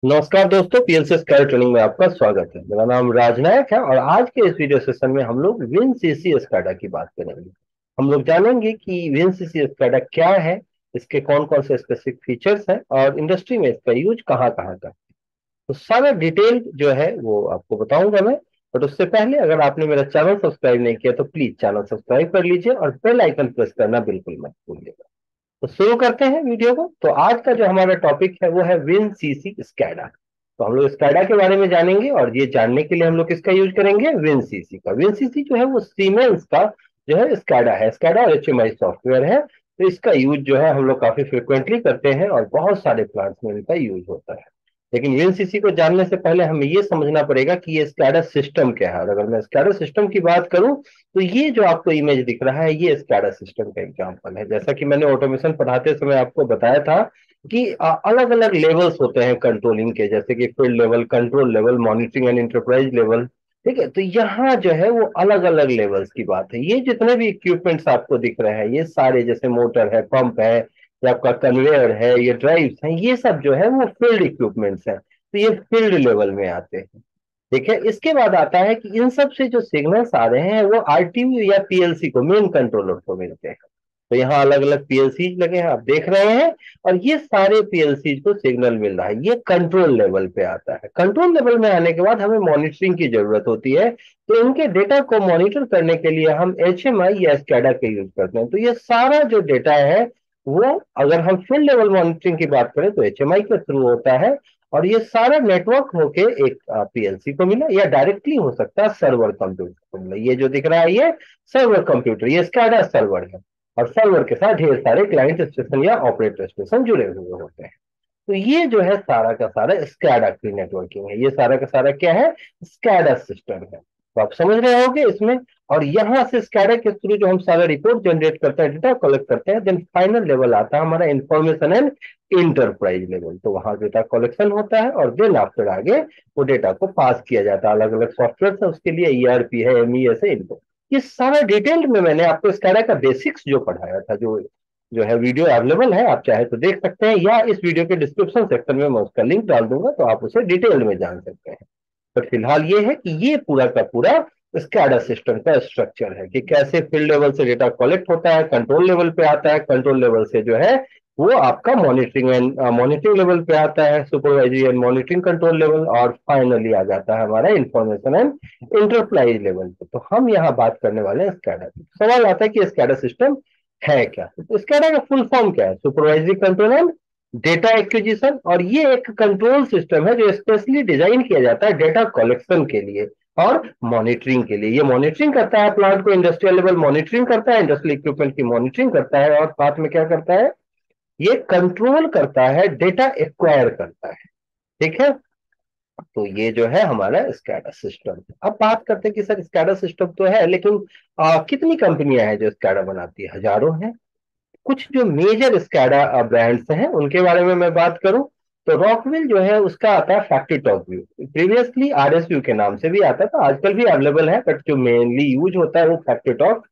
नमस्कार दोस्तों, PLC sky training में आपका स्वागत है। मेरा नाम राजनायक है और आज के इस वीडियो सेशन में हम लोग विनसीसी स्काडा की बात करेंगे। हम लोग जानेंगे कि विनसीसी स्काडा क्या है, इसके कौन कौन से स्पेसिफिक फीचर्स हैं और इंडस्ट्री में इसका यूज कहाँ कहाँ का है। तो सारा डिटेल जो है वो आपको बताऊंगा मैं। बट उससे पहले अगर आपने मेरा चैनल सब्सक्राइब नहीं किया तो प्लीज चैनल सब्सक्राइब कर लीजिए और बेल आइकन प्रेस करना बिल्कुल मत भूलिएगा। तो शुरू करते हैं वीडियो को। तो आज का जो हमारा टॉपिक है वो है विन सीसी स्कैडा। तो हम लोग स्कैडा के बारे में जानेंगे और ये जानने के लिए हम लोग किसका यूज करेंगे, विन सीसी का। विन सीसी जो है वो सीमेंस का जो है स्कैडा है। स्कैडा और एचएमआई सॉफ्टवेयर है। तो इसका यूज जो है हम लोग काफी फ्रिक्वेंटली करते हैं और बहुत सारे प्लांट्स में इनका यूज होता है। लेकिन विन सीसी को जानने से पहले हमें ये समझना पड़ेगा कि ये स्कैडा सिस्टम क्या है। और अगर मैं स्कैडा सिस्टम की बात करूं तो ये जो आपको इमेज दिख रहा है ये स्काडा सिस्टम का एग्जांपल है। जैसा कि मैंने ऑटोमेशन पढ़ाते समय आपको बताया था कि अलग अलग लेवल्स होते हैं कंट्रोलिंग के, जैसे कि field level, control level, monitoring and enterprise level. ठीक है, तो यहाँ जो है वो अलग अलग लेवल्स की बात है। ये जितने भी इक्विपमेंट्स आपको दिख रहे हैं ये सारे, जैसे मोटर है, पंप है, या आपका कन्वेयर है, ये ड्राइव्स हैं, ये सब जो है वो फील्ड इक्विपमेंट्स हैं। तो ये फील्ड लेवल में आते हैं। देखिए, इसके बाद आता है कि इन सब से जो सिग्नल्स आ रहे हैं वो आरटीयू या पीएलसी को, मेन कंट्रोलर को मिलते हैं। तो यहाँ अलग अलग पीएलसी लगे हैं, आप देख रहे हैं। और ये सारे पीएलसी को सिग्नल मिल रहा है, ये कंट्रोल लेवल पे आता है। कंट्रोल लेवल में आने के बाद हमें मॉनिटरिंग की जरूरत होती है। तो इनके डेटा को मॉनिटर करने के लिए हम एचएमआई या स्कैडा के यूज करते हैं। तो ये सारा जो डेटा है वो, अगर हम फील्ड लेवल मॉनिटरिंग की बात करें तो एचएमआई के थ्रू होता है। और ये सारा नेटवर्क होके एक पीएलसी को मिला, या डायरेक्टली हो सकता है सर्वर कंप्यूटर को मिला। ये जो दिख रहा है ये सर्वर कंप्यूटर, ये स्कैडा सर्वर है। और सर्वर के साथ ढेर सारे क्लाइंट स्टेशन या ऑपरेटर स्टेशन जुड़े हुए होते हैं। तो ये जो है सारा का सारा स्कैडा की नेटवर्किंग है। ये सारा का सारा क्या है, स्कैडा सिस्टम है। तो आप समझ रहे होगे इसमें। और यहां से स्कैडा के थ्रू जो हम सारा रिपोर्ट जनरेट करते हैं, डेटा कलेक्ट करते हैं, देन फाइनल लेवल आता है हमारा इंफॉर्मेशन एंड इंटरप्राइज लेवल। तो वहां डेटा कलेक्शन होता है और देन आफ्टर आगे वो डेटा को पास किया जाता है। अलग अलग सॉफ्टवेयर है उसके लिए, ईआरपी है, एमईएस है, इनको ये सारा डिटेल में मैंने आपको स्कैडा का बेसिक्स जो पढ़ाया था, जो जो है वीडियो अवेलेबल है, आप चाहे तो देख सकते हैं, या इस वीडियो के डिस्क्रिप्शन सेक्शन में मैं उसका लिंक डाल दूंगा तो आप उसे डिटेल में जान सकते हैं। बट फिलहाल ये है कि ये पूरा का पूरा स्कैडा सिस्टम का स्ट्रक्चर है कि कैसे फील्ड लेवल से डेटा कलेक्ट होता है, कंट्रोल लेवल पे आता है, कंट्रोल लेवल से जो है वो आपका मॉनिटरिंग लेवल पे आता है, supervisory and monitoring control level, और फाइनली आ जाता है हमारा इंफॉर्मेशन एंड इंटरप्राइज लेवल पे। तो हम यहाँ बात करने वाले हैं स्कैडा की। सवाल आता है कि स्कैडा सिस्टम है क्या। तो स्कैडा का फुल फॉर्म क्या है, supervisory control and data acquisition. और ये एक कंट्रोल सिस्टम है जो स्पेशली डिजाइन किया जाता है डेटा कलेक्शन के लिए और मॉनिटरिंग के लिए। ये मॉनिटरिंग करता है प्लांट को, इंडस्ट्रियल लेवल मॉनिटरिंग करता है, इंडस्ट्रियल इक्विपमेंट की मॉनिटरिंग करता है, और साथ में क्या करता है, ये कंट्रोल करता है, डेटा एक्वायर करता है। ठीक है, तो ये जो है हमारा स्कैडा सिस्टम। अब बात करते हैं कि सर स्कैडा सिस्टम तो है, लेकिन कितनी कंपनियां हैं जो स्कैडा बनाती है, हजारों हैं। कुछ जो मेजर स्कैडा ब्रांड्स हैं उनके बारे में मैं बात करूं तो रॉकविल जो है उसका आता है फैक्ट्री टॉप व्यू। प्रीवियसली आरएसव्यू के नाम से भी आता था, आजकल भी अवेलेबल है, बट जो मेनली यूज होता है वो फैक्ट्री टॉप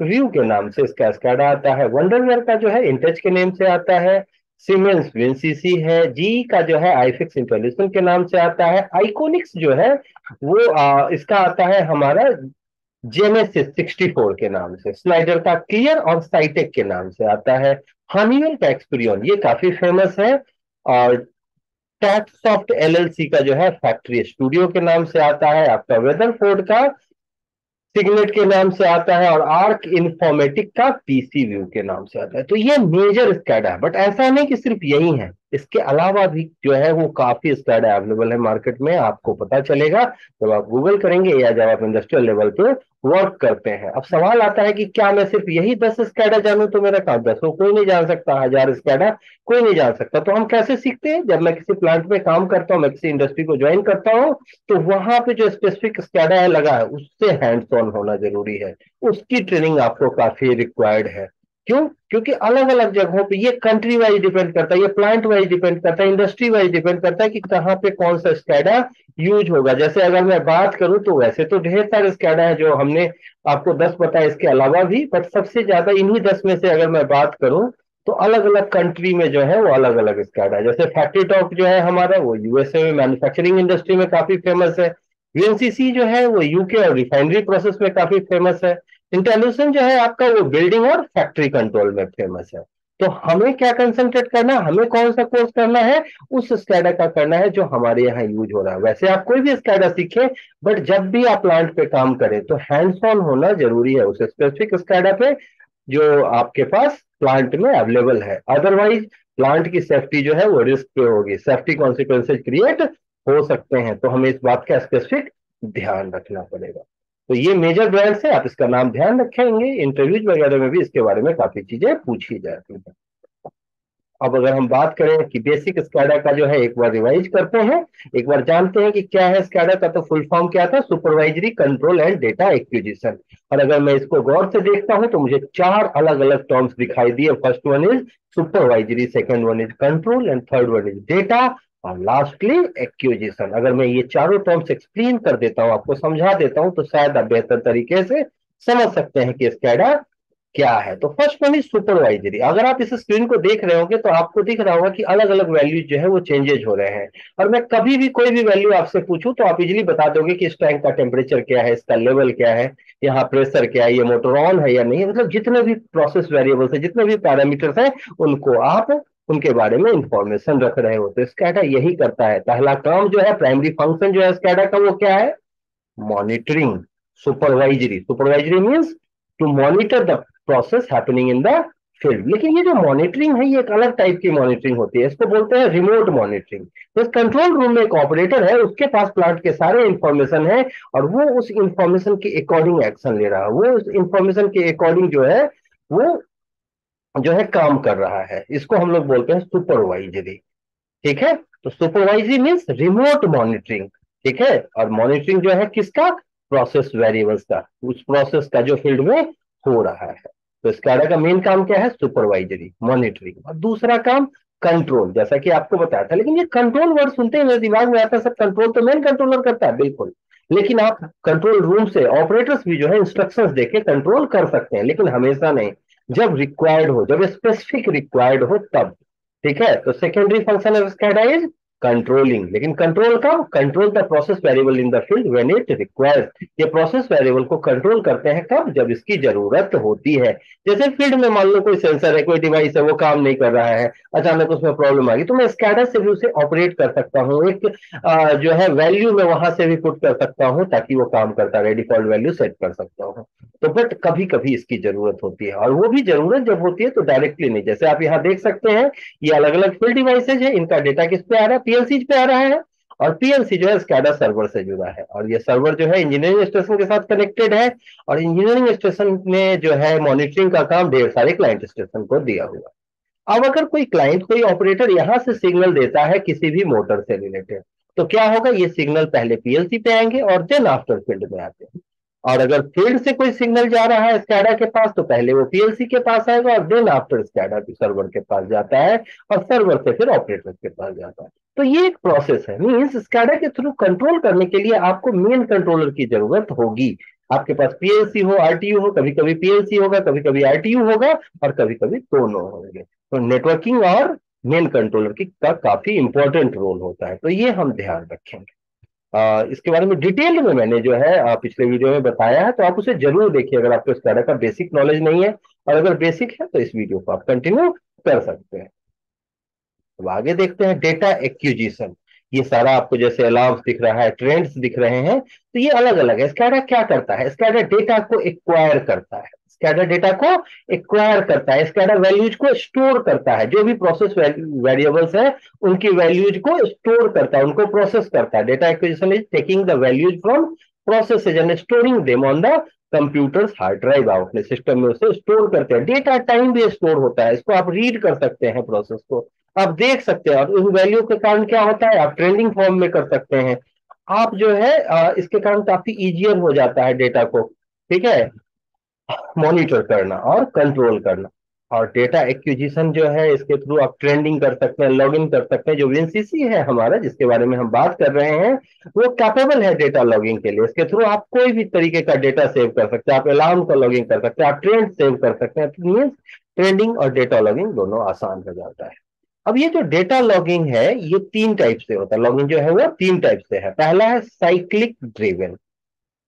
व्यू के नाम से इसका स्कैडा आता है। वंडरवेयर का जो है इंटेच के नेम से आता है। सीमेंस विनसीसी है। जी का जो है आईफिक्स इंटेलिजेंस के नाम से आता है। आइकोनिक्स जो है वो इसका आता है हमारा जेनेसिस 64 के नाम से। स्नाइडर का क्लियर और साइटेक के नाम से आता है। हनीवेल का एक्सपीरियन ये काफी फेमस है। और टैक्सॉफ्ट एलएलसी का जो है फैक्ट्री स्टूडियो के नाम से आता है। आपका वेदरफोर्ड का सिग्नेट के नाम से आता है। और आर्क इन्फॉर्मेटिक का पीसी व्यू के नाम से आता है। तो ये मेजर स्कैडा है, बट ऐसा नहीं कि सिर्फ यही है, इसके अलावा भी जो है वो काफी स्कैडा अवेलेबल है मार्केट में। आपको पता चलेगा जब आप गूगल करेंगे या जब आप इंडस्ट्रियल लेवल पे वर्क करते हैं। अब सवाल आता है कि क्या मैं सिर्फ यही 10 स्कैडा जानूं तो मेरा काम 10 कोई नहीं जान सकता, 1000 स्कैडा कोई नहीं जान सकता। तो हम कैसे सीखते हैं, जब मैं किसी प्लांट में काम करता हूँ, मैं किसी इंडस्ट्री को ज्वाइन करता हूँ, तो वहां पे जो स्पेसिफिक स्कैडा है लगा है उससे हैंड्स ऑन होना जरूरी है। उसकी ट्रेनिंग आपको काफी रिक्वायर्ड है। क्यों? क्योंकि अलग अलग जगहों पे ये कंट्री वाइज डिपेंड करता है, ये प्लांट वाइज डिपेंड करता है, इंडस्ट्री वाइज डिपेंड करता है कि कहाँ पे कौन सा स्कैडा यूज होगा। जैसे अगर मैं बात करूं तो वैसे तो ढेर सारे स्कैडा है जो हमने आपको 10 बताया, इसके अलावा भी, बट सबसे ज्यादा इन्हीं 10 में से अगर मैं बात करूं तो अलग अलग कंट्री में जो है वो अलग अलग स्कैडा है। जैसे फैक्ट्री टॉक जो है हमारा वो यूएसए में मैन्युफैक्चरिंग इंडस्ट्री में काफी फेमस है। वीएनसीसी जो है वो यूके और रिफाइनरी प्रोसेस में काफी फेमस है। इंटेल्यूसन जो है आपका वो बिल्डिंग और फैक्ट्री कंट्रोल में फेमस है। तो हमें क्या कंसंट्रेट करना है, हमें कौन सा कोर्स करना है, उस स्कैडा का करना है जो हमारे यहाँ यूज हो रहा है। वैसे आप कोई भी स्कैडा सीखें, बट जब भी आप प्लांट पे काम करें तो हैंड्स ऑन होना जरूरी है उस स्पेसिफिक स्कैडा पे जो आपके पास प्लांट में अवेलेबल है। अदरवाइज प्लांट की सेफ्टी जो है वो रिस्क पे होगी, सेफ्टी कॉन्सिक्वेंसेज क्रिएट हो सकते हैं। तो हमें इस बात का स्पेसिफिक ध्यान रखना पड़ेगा। तो ये मेजर ब्रांड्स है, आप इसका नाम ध्यान रखेंगे। इंटरव्यूज वगैरह में भी इसके बारे में काफी चीजें पूछी जाती हैं। अब अगर हम बात करें कि बेसिक स्कैडा का जो है, एक बार रिवाइज करते हैं, एक बार जानते हैं कि क्या है स्कैडा का। तो फुल फॉर्म क्या था? Supervisory control and data acquisition. और अगर मैं इसको गौर से देखता हूं तो मुझे चार अलग अलग टर्म्स दिखाई दिए। First one is supervisory, second one is control, and third one is data, और लास्टली एक्विजिशन। अगर मैं ये चारों टर्म्स एक्सप्लेन कर देता हूं, आपको समझा देता हूं, तो शायद आप बेहतर तरीके से समझ सकते हैं कि स्कैडा क्या है। तो फर्स्ट वन इज सुपरवाइजरी। अगर आप इस स्क्रीन को देख रहे होंगे तो आपको दिख रहा होगा कि अलग अलग वैल्यूज जो है वो चेंजेज हो रहे हैं। और मैं कभी भी कोई भी वैल्यू आपसे पूछूं तो आप इजीली बता दोगे कि इस टैंक का टेम्परेचर क्या है, इसका लेवल क्या है, यहाँ प्रेशर क्या है, ये मोटर ऑन है या नहीं। मतलब जितने भी प्रोसेस वेरिएबल्स है, जितने भी पैरामीटर्स हैं, उनको आप उनके बारे में इंफॉर्मेशन रख रहे हो। तो स्कैडा यही करता है। पहला काम जो है, प्राइमरी फंक्शन जो है स्कैडा का, वो क्या है? Monitoring. Supervisory, supervisory means to monitor the process happening in the field. लेकिन ये जो मॉनिटरिंग है ये एक अलग टाइप की मॉनिटरिंग होती है, इसको बोलते हैं रिमोट मॉनिटरिंग। तो इस कंट्रोल रूम में एक ऑपरेटर है, उसके पास प्लांट के सारे इंफॉर्मेशन है, और वो उस इंफॉर्मेशन के अकॉर्डिंग एक्शन ले रहा है। वो उस इंफॉर्मेशन के अकॉर्डिंग जो है वो जो है काम कर रहा है। इसको हम लोग बोलते हैं सुपरवाइजरी। ठीक है, तो सुपरवाइजरी मीन्स रिमोट मॉनिटरिंग। ठीक है, और मॉनिटरिंग जो है किसका? प्रोसेस वेरिएबल्स का, उस प्रोसेस का जो फील्ड में हो रहा है। तो स्काडा का मेन काम क्या है? Supervisory, monitoring. और दूसरा काम कंट्रोल, जैसा कि आपको बताया था। लेकिन ये कंट्रोल वर्ड सुनते ही मेरे दिमाग में आता है, सब कंट्रोल तो मेन कंट्रोलर करता है, बिल्कुल। लेकिन आप कंट्रोल रूम से ऑपरेटर्स भी जो है इंस्ट्रक्शंस देके कंट्रोल कर सकते हैं, लेकिन हमेशा नहीं। जब रिक्वायर्ड हो, जब स्पेसिफिक रिक्वायर्ड हो तब। ठीक है, तो secondary function of SCADA is controlling. लेकिन कंट्रोल कब? Control the process variable in the field when it requires. ये प्रोसेस वेरिएबल को कंट्रोल करते हैं कब? जब इसकी जरूरत होती है। जैसे फील्ड में मान लो कोई सेंसर है, कोई डिवाइस है, वो काम नहीं कर रहा है, अचानक उसमें प्रॉब्लम आ गई, तो मैं स्कैडा से भी उसे ऑपरेट कर सकता हूँ। एक जो है वैल्यू मैं वहां से भी पुट कर सकता हूँ ताकि वो काम करता रहे, डिफॉल्ट वैल्यू सेट कर सकता हूँ। तो बट कभी कभी इसकी जरूरत होती है, और वो भी जरूरत जब होती है तो डायरेक्टली नहीं। जैसे आप यहाँ देख सकते हैं, ये अलग अलग फील्ड डिवाइसेज है, इनका डेटा किस पे आ रहा है? पीएलसी पे आ रहा है। और पीएलसी जो है स्कैडा सर्वर से जुड़ा है, और ये सर्वर जो है इंजीनियरिंग स्टेशन के साथ कनेक्टेड है। और इंजीनियरिंग स्टेशन ने जो है मॉनिटरिंग का काम ढेर सारे क्लाइंट स्टेशन को दिया हुआ है। अब अगर कोई क्लाइंट, कोई ऑपरेटर यहां से सिग्नल देता है किसी भी मोटर से रिलेटेड, तो क्या होगा? ये सिग्नल पहले पीएलसी पे आएंगे और देन आफ्टर फील्ड में आते हैं। और अगर फील्ड से कोई सिग्नल जा रहा है स्कैडा के पास, तो पहले वो पीएलसी के पास आएगा और देन आफ्टर स्कैडा सर्वर के पास जाता है, और सर्वर से फिर ऑपरेटर के पास जाता है। तो ये एक प्रोसेस है। मीन्स स्कैडा के थ्रू कंट्रोल करने के लिए आपको मेन कंट्रोलर की जरूरत होगी। आपके पास पीएलसी हो, आरटीयू हो, कभी कभी पीएलसी होगा, कभी कभी आरटीयू होगा, और कभी कभी दोनों होंगे। तो नेटवर्किंग और मेन कंट्रोलर की का काफी इंपॉर्टेंट रोल होता है, तो ये हम ध्यान रखेंगे। इसके बारे में डिटेल में मैंने जो है पिछले वीडियो में बताया है, तो आप उसे जरूर देखिए अगर आपको स्कैडा का बेसिक नॉलेज नहीं है। और अगर बेसिक है तो इस वीडियो को आप कंटिन्यू कर सकते हैं। अब आगे देखते हैं डेटा एक्विजिशन। ये सारा आपको जैसे अलार्म्स दिख रहा है, ट्रेंड्स दिख रहे हैं, तो ये अलग अलग है। स्कैडा क्या करता है? स्कैडा डेटा को एक्वायर करता है। स्कैडा डेटा को एक्वायर करता है। स्कैडा वैल्यूज को स्टोर करता है, जो भी प्रोसेस वेरिएबल्स है उनकी वैल्यूज को स्टोर करता है, उनको प्रोसेस करता है। Data acquisition is taking the values from processes and storing them on the computers hard drive. आप अपने सिस्टम में उसे स्टोर करते हैं। डेटा टाइम भी स्टोर होता है, इसको आप रीड कर सकते हैं, प्रोसेस को आप देख सकते हैं, और उस वैल्यू के कारण क्या होता है? आप ट्रेंडिंग फॉर्म में कर सकते हैं। आप जो है इसके कारण काफी इजियर हो जाता है डेटा को, ठीक है, मॉनिटर करना और कंट्रोल करना। और डेटा एक्विजिशन जो है इसके थ्रू आप ट्रेंडिंग कर सकते हैं, लॉग इन कर सकते हैं। जो वीएनसीसी है हमारा, जिसके बारे में हम बात कर रहे हैं, वो कैपेबल है डेटा लॉगिंग के लिए। इसके थ्रू आप कोई भी तरीके का डेटा सेव कर सकते हैं। आप अलार्म का लॉगिंग कर सकते हैं, आप ट्रेंड सेव कर सकते हैं। मीन्स ट्रेडिंग और डेटा लॉगिंग दोनों आसान हो जाता है। अब ये जो डेटा लॉगिंग है ये तीन टाइप से होता है, लॉगिंग जो है वो तीन टाइप से है। पहला है साइक्लिक ड्रिवन,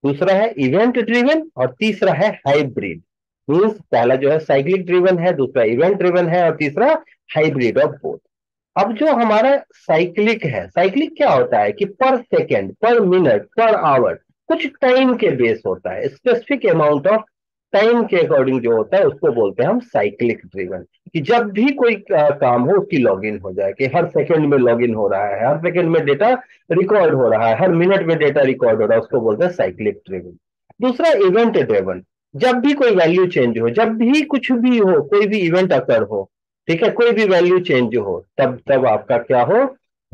दूसरा है इवेंट ड्रिवन और तीसरा है हाइब्रिड। मीन्स पहला जो है साइक्लिक ड्रिवन है, दूसरा इवेंट ड्रिवन है और तीसरा हाइब्रिड ऑफ बोथ। अब जो हमारा साइक्लिक है, साइक्लिक क्या होता है कि पर सेकेंड, पर मिनट, पर आवर कुछ टाइम के बेस होता है, स्पेसिफिक अमाउंट ऑफ टाइम के अकॉर्डिंग जो होता है उसको बोलते हैं हम साइक्लिक ड्रिवन। कि जब भी कोई काम हो उसकी लॉगिन हो जाए, कि हर सेकंड में लॉगिन हो रहा है, हर सेकंड में डेटा रिकॉर्ड हो रहा है, हर मिनट में डेटा रिकॉर्ड हो रहा है, उसको बोलते हैं साइक्लिक ड्रिवन। दूसरा इवेंट ड्रिवन, जब भी कोई वैल्यू चेंज हो, जब भी कुछ भी हो, कोई भी इवेंट अकर हो, ठीक है, कोई भी वैल्यू चेंज हो, तब तब आपका क्या हो,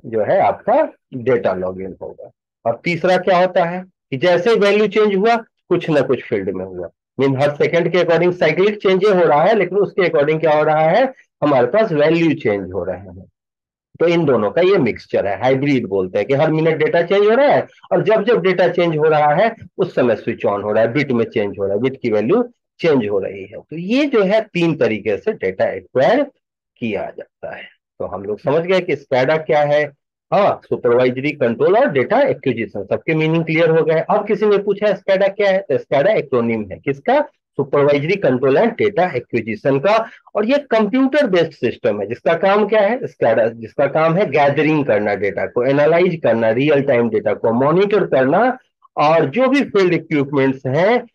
जो है आपका डेटा लॉगिन होगा। और तीसरा क्या होता है कि जैसे वैल्यू चेंज हुआ कुछ ना कुछ फील्ड में हुआ, मीन हर सेकंड के अकॉर्डिंग साइक्लिक चेंज हो रहा है, लेकिन उसके अकॉर्डिंग क्या हो रहा है, हमारे पास वैल्यू चेंज हो रहे हैं। तो इन दोनों का ये मिक्सचर है, हाइब्रिड बोलते हैं कि हर मिनट डेटा चेंज हो रहा है और जब जब डेटा चेंज हो रहा है उस समय स्विच ऑन हो रहा है, बिट में चेंज हो रहा है, बिट की वैल्यू चेंज हो रही है। तो ये जो है तीन तरीके से डेटा एक्वायर किया जाता है। तो हम लोग समझ गए कि स्कैडा क्या है। हाँ, सुपरवाइजरी कंट्रोल और डेटा एक्विजिशन, सबके मीनिंग क्लियर हो गए। अब किसी ने पूछा स्कैडा क्या है, तो स्कैडा एक्रोनिम है किसका, supervisory control and data acquisition का। और ये कंप्यूटर बेस्ड सिस्टम है जिसका काम क्या है, स्कैडा जिसका काम है गैदरिंग करना, डेटा को एनालाइज करना, रियल टाइम डेटा को मॉनिटर करना, और जो भी फील्ड इक्विपमेंट्स हैं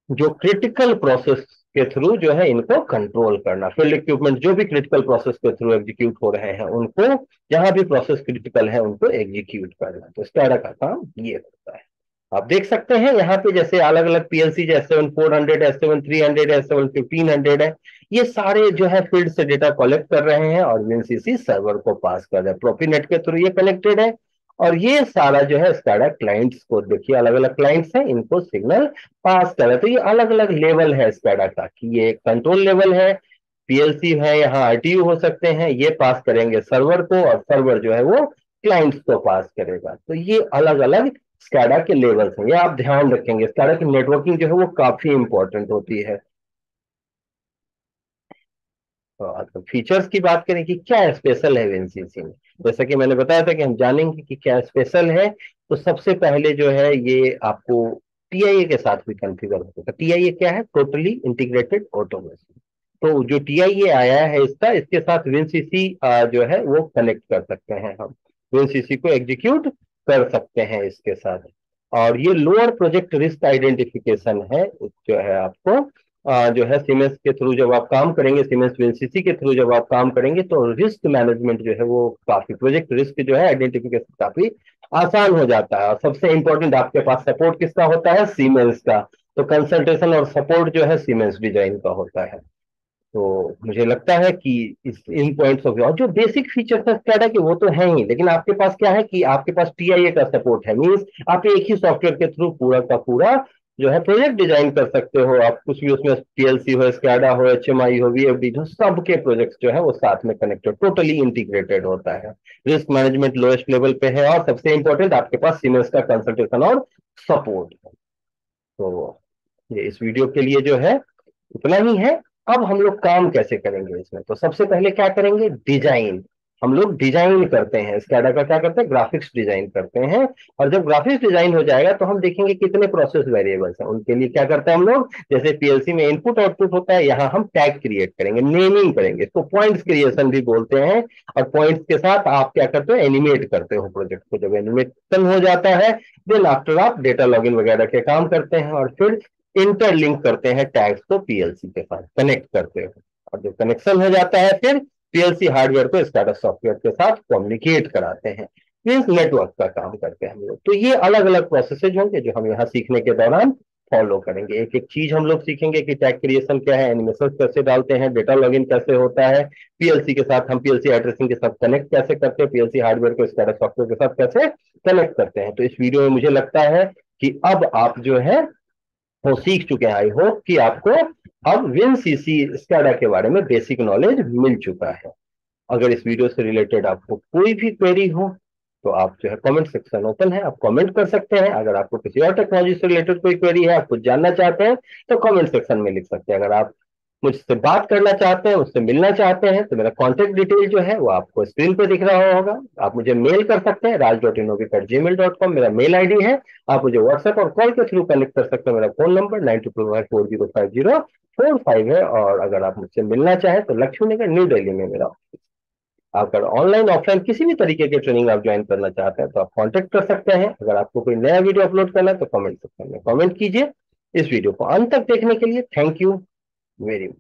जो क्रिटिकल प्रोसेस के थ्रू जो है इनको कंट्रोल करना, फील्ड इक्विपमेंट जो भी क्रिटिकल प्रोसेस के थ्रू एग्जीक्यूट हो रहे हैं उनको, जहां भी प्रोसेस क्रिटिकल है उनको एग्जीक्यूट करना। तो स्कैडा का काम ये होता है। आप देख सकते हैं यहाँ पे जैसे अलग अलग पीएलसी, जैसे 7400 S7300 S1500 है, ये सारे जो है फील्ड से डेटा कलेक्ट कर रहे हैं और विनसीसी सर्वर को पास कर रहे हैं, प्रोफीनेट के थ्रू ये कनेक्टेड है। और ये सारा जो है स्काडा क्लाइंट्स को, देखिए अलग अलग क्लाइंट्स हैं, इनको सिग्नल पास कर रहे हैं। तो ये अलग अलग लेवल है स्काडा का, कि ये कंट्रोल लेवल है, पीएलसी है, यहाँ आरटीयू हो सकते हैं, ये पास करेंगे सर्वर को और सर्वर जो है वो क्लाइंट्स को पास करेगा। तो ये अलग अलग स्काडा के लेवल्स हैं, ये आप ध्यान रखेंगे। स्काडा की नेटवर्किंग जो है वो काफी इंपॉर्टेंट होती है। तो फीचर्स की बात करें कि क्या स्पेशल है विनसीसी में, जैसा कि मैंने बताया था कि हम जानेंगे कि क्या स्पेशल है। तो सबसे पहले जो है ये आपको टीआईए के साथ भी कॉन्फ़िगर हो सकता है। टीआईए क्या है, टोटली इंटीग्रेटेड ऑटोमेशन। तो जो टीआईए आया है इसका, इसके साथ विनसीसी जो है वो कनेक्ट कर सकते हैं, हम विनसीसी को एग्जीक्यूट कर सकते हैं इसके साथ। और ये लोअर प्रोजेक्ट रिस्क आइडेंटिफिकेशन है, जो है आपको जो है सीमेंस के थ्रू जब आप काम करेंगे, सीमेंस विनसीसी के थ्रू जब आप काम करेंगे तो रिस्क मैनेजमेंट जो है वो काफी, प्रोजेक्ट रिस्क जो है आइडेंटिफिकेशन काफी आसान हो जाता है। और सबसे इंपॉर्टेंट आपके पास सपोर्ट किसका होता है, सीमेंस का। तो कंसल्टेशन और सपोर्ट जो है सीमेंस डिजाइन का होता है। तो मुझे लगता है कि इस इन पॉइंट्स ऑफ व्यू, और जो बेसिक फीचर्स है स्कैडा के वो तो है ही, लेकिन आपके पास क्या है कि आपके पास टीआईए का सपोर्ट है। मींस आप एक ही सॉफ्टवेयर के थ्रू पूरा का पूरा जो है प्रोजेक्ट डिजाइन कर सकते हो। आप कुछ भी उसमें पीएलसी हो, स्कैडा हो, एचएमआई हो, वीएफडी हो, सबके प्रोजेक्ट्स जो है वो साथ में कनेक्टेड, टोटली इंटीग्रेटेड होता है। रिस्क मैनेजमेंट लोएस्ट लेवल पे है और सबसे इंपॉर्टेंट आपके पास सीमेंस का कंसल्टेशन और सपोर्ट है। तो ये इस वीडियो के लिए जो है इतना ही है। अब हम लोग काम कैसे करेंगे इसमें, तो सबसे पहले क्या करेंगे, डिजाइन। हम लोग डिजाइन करते हैं, स्कैडा का क्या करते हैं, ग्राफिक्स डिजाइन करते हैं। और जब ग्राफिक्स डिजाइन हो जाएगा तो हम देखेंगे कितने प्रोसेस वेरिएबल्स हैं, उनके लिए क्या करते हैं हम लोग, जैसे पीएलसी में इनपुट आउटपुट होता है, यहाँ हम टैग क्रिएट करेंगे, नेमिंग करेंगे, इसको पॉइंट्स क्रिएशन भी बोलते हैं। और पॉइंट्स के साथ आप क्या करते हो, एनिमेट करते हो प्रोजेक्ट को। जब एनिमेशन हो जाता है देन आफ्टर आप डेटा लॉगिन वगैरह के काम करते हैं और फिर इंटरलिंक करते हैं टैग्स को, पीएलसी के साथ कनेक्ट करते हो। और जब कनेक्शन हो जाता है फिर पीएलसी हार्डवेयर को स्टाटा सॉफ्टवेयर के साथ कम्युनिकेट कराते हैं, मीन्स नेटवर्क का काम करते हैं हम लोग। तो ये अलग अलग प्रोसेसेज होंगे जो हम यहाँ सीखने के दौरान फॉलो करेंगे। एक एक चीज हम लोग सीखेंगे कि टैग क्रिएशन क्या है, एनिमेशन कैसे डालते हैं, डेटा लॉगिन कैसे होता है, पीएलसी के साथ हम पीएलसी एड्रेसिंग के साथ कनेक्ट कैसे करते हैं, पीएलसी हार्डवेयर को स्टाटा सॉफ्टवेयर के साथ कैसे कनेक्ट करते हैं। तो इस वीडियो में मुझे लगता है कि अब आप जो है वो सीख चुके हैं। आई होप कि आपको अब विनसीसी स्काडा के बारे में बेसिक नॉलेज मिल चुका है। अगर इस वीडियो से रिलेटेड आपको कोई भी क्वेरी हो तो आप जो है कमेंट सेक्शन ओपन है, आप कमेंट कर सकते हैं। अगर आपको किसी और टेक्नोलॉजी से रिलेटेड कोई क्वेरी है, आप कुछ जानना चाहते हैं, तो कमेंट सेक्शन में लिख सकते हैं। अगर आप मुझसे बात करना चाहते हैं, मुझसे मिलना चाहते हैं, तो मेरा कॉन्टेक्ट डिटेल जो है वो आपको स्क्रीन पे दिख रहा होगा। आप मुझे मेल कर सकते हैं, raj.innovic@gmail.com मेरा मेल आईडी है। आप मुझे व्हाट्सएप और कॉल के थ्रू कनेक्ट कर सकते हैं। मेरा फोन नंबर 9225405045 है। और अगर आप मुझसे मिलना चाहें तो लक्ष्मी नगर, न्यू दिल्ली में मेरा। अगर ऑनलाइन ऑफलाइन किसी भी तरीके की ट्रेनिंग आप ज्वाइन करना चाहते हैं तो आप कांटेक्ट कर सकते हैं। अगर आपको कोई नया वीडियो अपलोड करना है तो कमेंट सेक्शन में कमेंट कीजिए। इस वीडियो को अंत तक देखने के लिए थैंक यू वेरी मच।